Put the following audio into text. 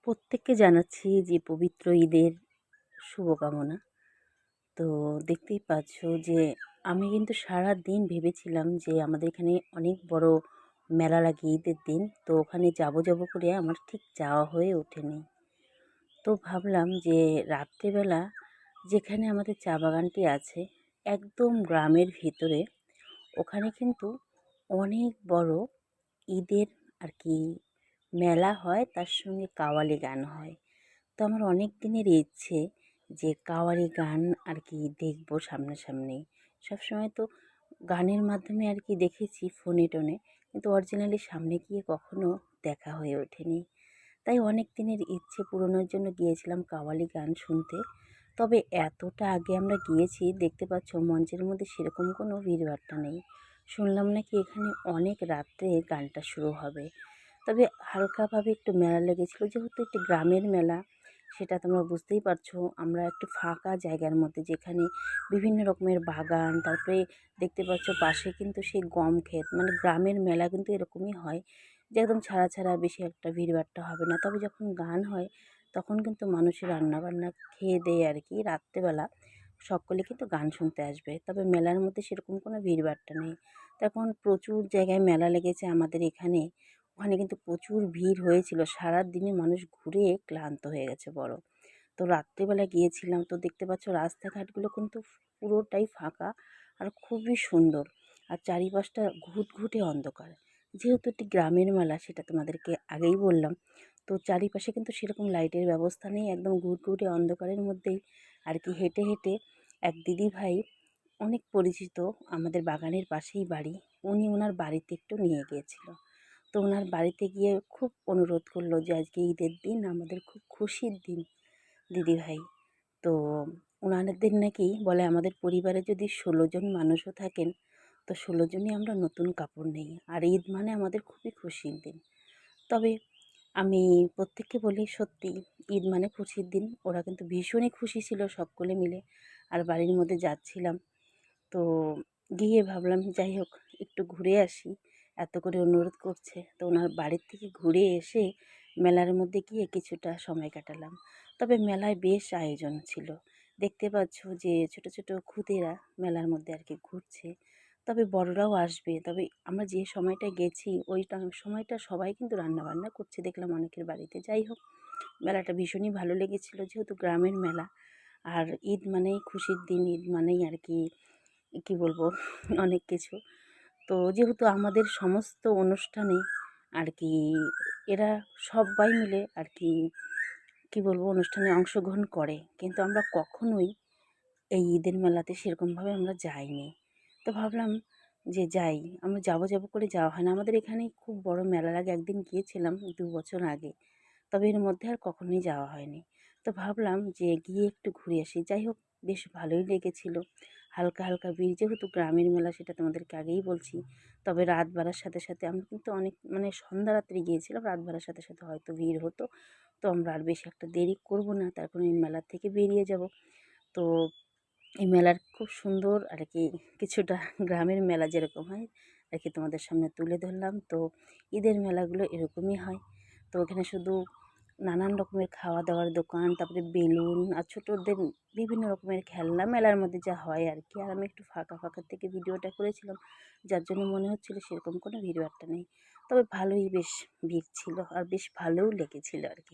প্রত্যেককে জানাচ্ছি যে পবিত্র ঈদের শুভকামনা। তো দেখতেই পাচ্ছ যে আমি কিন্তু সারাদিন ভেবেছিলাম যে আমাদের এখানে অনেক বড় মেলা লাগে ঈদের দিন। তো ওখানে যাব করে আমার ঠিক যাওয়া হয়ে ওঠেনি। তো ভাবলাম যে রাত্রেবেলা যেখানে আমাদের চা বাগানটি আছে একদম গ্রামের ভিতরে, ওখানে কিন্তু অনেক বড় ঈদের আর কি মেলা হয়, তার সঙ্গে কাওয়ালি গান হয়। তো আমার অনেক দিনের ইচ্ছে যে কাওয়ালি গান আর কি দেখবো সামনাসামনি। সবসময় তো গানের মাধ্যমে আর কি দেখেছি ফোনে টোনে, কিন্তু অরিজিনালি সামনে গিয়ে কখনো দেখা হয়ে ওঠেনি। তাই অনেক দিনের ইচ্ছে পূরণের জন্য গিয়েছিলাম কাওয়ালি গান শুনতে। তবে এতটা আগে আমরা গিয়েছি, দেখতে পাচ্ছ মঞ্চের মধ্যে সেরকম কোনো ভিড়ভাট্টা নেই। শুনলাম নাকি এখানে অনেক রাত্রে গানটা শুরু হবে। তবে হালকাভাবে একটু মেলা লেগেছিল, যেহেতু একটি গ্রামের মেলা, সেটা তোমরা বুঝতেই পারছো। আমরা একটু ফাঁকা জায়গার মধ্যে, যেখানে বিভিন্ন রকমের বাগান, তারপরে দেখতে পাচ্ছ পাশে কিন্তু সেই গম ক্ষেত, মানে গ্রামের মেলা কিন্তু এরকমই হয় যে একদম ছাড়া ছাড়া, বেশি একটা ভিড়ভাট্টা হবে না। তবে যখন গান হয় তখন কিন্তু মানুষের রান্নাবান্না খেয়ে দেয়ে আর কি রাত্রেবেলা সকলে কিন্তু গান শুনতে আসবে। তবে মেলার মধ্যে সেরকম কোনো ভিড়ভাট্টা নেই। তখন প্রচুর জায়গায় মেলা লেগেছে আমাদের এখানে। ওখানে কিন্তু প্রচুর ভিড় হয়েছিল, সারাদিনে মানুষ ঘুরে ক্লান্ত হয়ে গেছে বড়। তো রাত্রেবেলা গিয়েছিলাম, তো দেখতে পাচ্ছ রাস্তাঘাটগুলো কিন্তু পুরোটাই ফাঁকা আর খুবই সুন্দর। আর চারিপাশটা ঘুটঘুটে অন্ধকার। যেহেতু একটি গ্রামের মেলা, সেটা তোমাদেরকে আগেই বললাম। তো চারিপাশে কিন্তু সেরকম লাইটের ব্যবস্থা নেই, একদম ঘুটঘুটে অন্ধকারের মধ্যেই আর কি হেঁটে হেঁটে এক দিদিভাই, অনেক পরিচিত, আমাদের বাগানের পাশেই বাড়ি, উনি ওনার বাড়িতে একটু নিয়ে গিয়েছিল। তো ওনার বাড়িতে গিয়ে খুব অনুরোধ করলো যে আজকে ঈদের দিন, আমাদের খুব খুশির দিন দিদিভাই। তো ওনাদের নাকি বলে আমাদের পরিবারে যদি 16 জন মানুষও থাকেন, তো 16 জনই আমরা নতুন কাপড় নেই, আর ঈদ মানে আমাদের খুবই খুশির দিন। তবে আমি প্রত্যেককে বলি, সত্যি ঈদ মানে খুশির দিন। ওরা কিন্তু ভীষণই খুশি ছিল সকলে মিলে। আর বাড়ির মধ্যে যাচ্ছিলাম, তো গিয়ে ভাবলাম যাই হোক একটু ঘুরে আসি, এত করে অনুরোধ করছে। তো ওনার বাড়ির থেকে ঘুরে এসে মেলার মধ্যে গিয়ে কিছুটা সময় কাটালাম। তবে মেলায় বেশ আয়োজন ছিল, দেখতে পাচ্ছ যে ছোট ছোট খুদেরা মেলার মধ্যে আর কি ঘুরছে। তবে বড়রাও আসবে। তবে আমরা যে সময়টা গেছি ওইটা সময়টা সবাই কিন্তু রান্নাবান্না করছে দেখলাম অনেকের বাড়িতে। যাই হোক, মেলাটা ভীষণই ভালো লেগেছিল, যেহেতু গ্রামের মেলা। আর ঈদ মানেই খুশির দিন, ঈদ মানেই আর কি কী বলবো অনেক কিছু। তো যেহেতু আমাদের সমস্ত অনুষ্ঠানে আর কি এরা সবাই মিলে আর কি কী বলবো অনুষ্ঠানে অংশগ্রহণ করে, কিন্তু আমরা কখনোই এই ঈদের মেলাতে সেরকমভাবে আমরা যাইনি। তো ভাবলাম যে যাই, আমরা যাব করে যাওয়া হয় না। আমাদের এখানে খুব বড় মেলা লাগে, একদিন গিয়েছিলাম 2 বছর আগে। তবে এর মধ্যে আর কখনোই যাওয়া হয়নি। তো ভাবলাম যে গিয়ে একটু ঘুরে আসি। যাই হোক, বেশ ভালোই লেগেছিল। হালকা হালকা ভিড়, যেহেতু গ্রামের মেলা সেটা তোমাদেরকে আগেই বলছি। তবে রাত বাড়ার সাথে সাথে আমরা কিন্তু অনেক, মানে সন্ধ্যা রাত্রে গিয়েছিলাম, রাত বাড়ার সাথে সাথে হয়তো ভিড় হতো। তো আমরা আর বেশি একটা দেরি করব না, তারপরে এই মেলা থেকে বেরিয়ে যাব। তো এই মেলার খুব সুন্দর আর কি কিছুটা গ্রামের মেলা যেরকম হয় আর কি তোমাদের সামনে তুলে ধরলাম। তো ঈদের মেলাগুলো এরকমই হয়। তো এখানে শুধু নানান রকমের খাওয়া দাওয়ার দোকান, তারপরে বেলুন আর ছোটোদের বিভিন্ন রকমের খেলনা মেলার মধ্যে যা হয় আর কি। আর আমি একটু ফাঁকা ফাঁকা থেকে ভিডিওটা করেছিলাম, যার জন্য মনে হচ্ছিলো সেরকম কোনো ভিড় একটা নেই। তবে ভালোই বেশ ভিড় ছিল আর বেশ ভালোও লেগেছিল আর কি।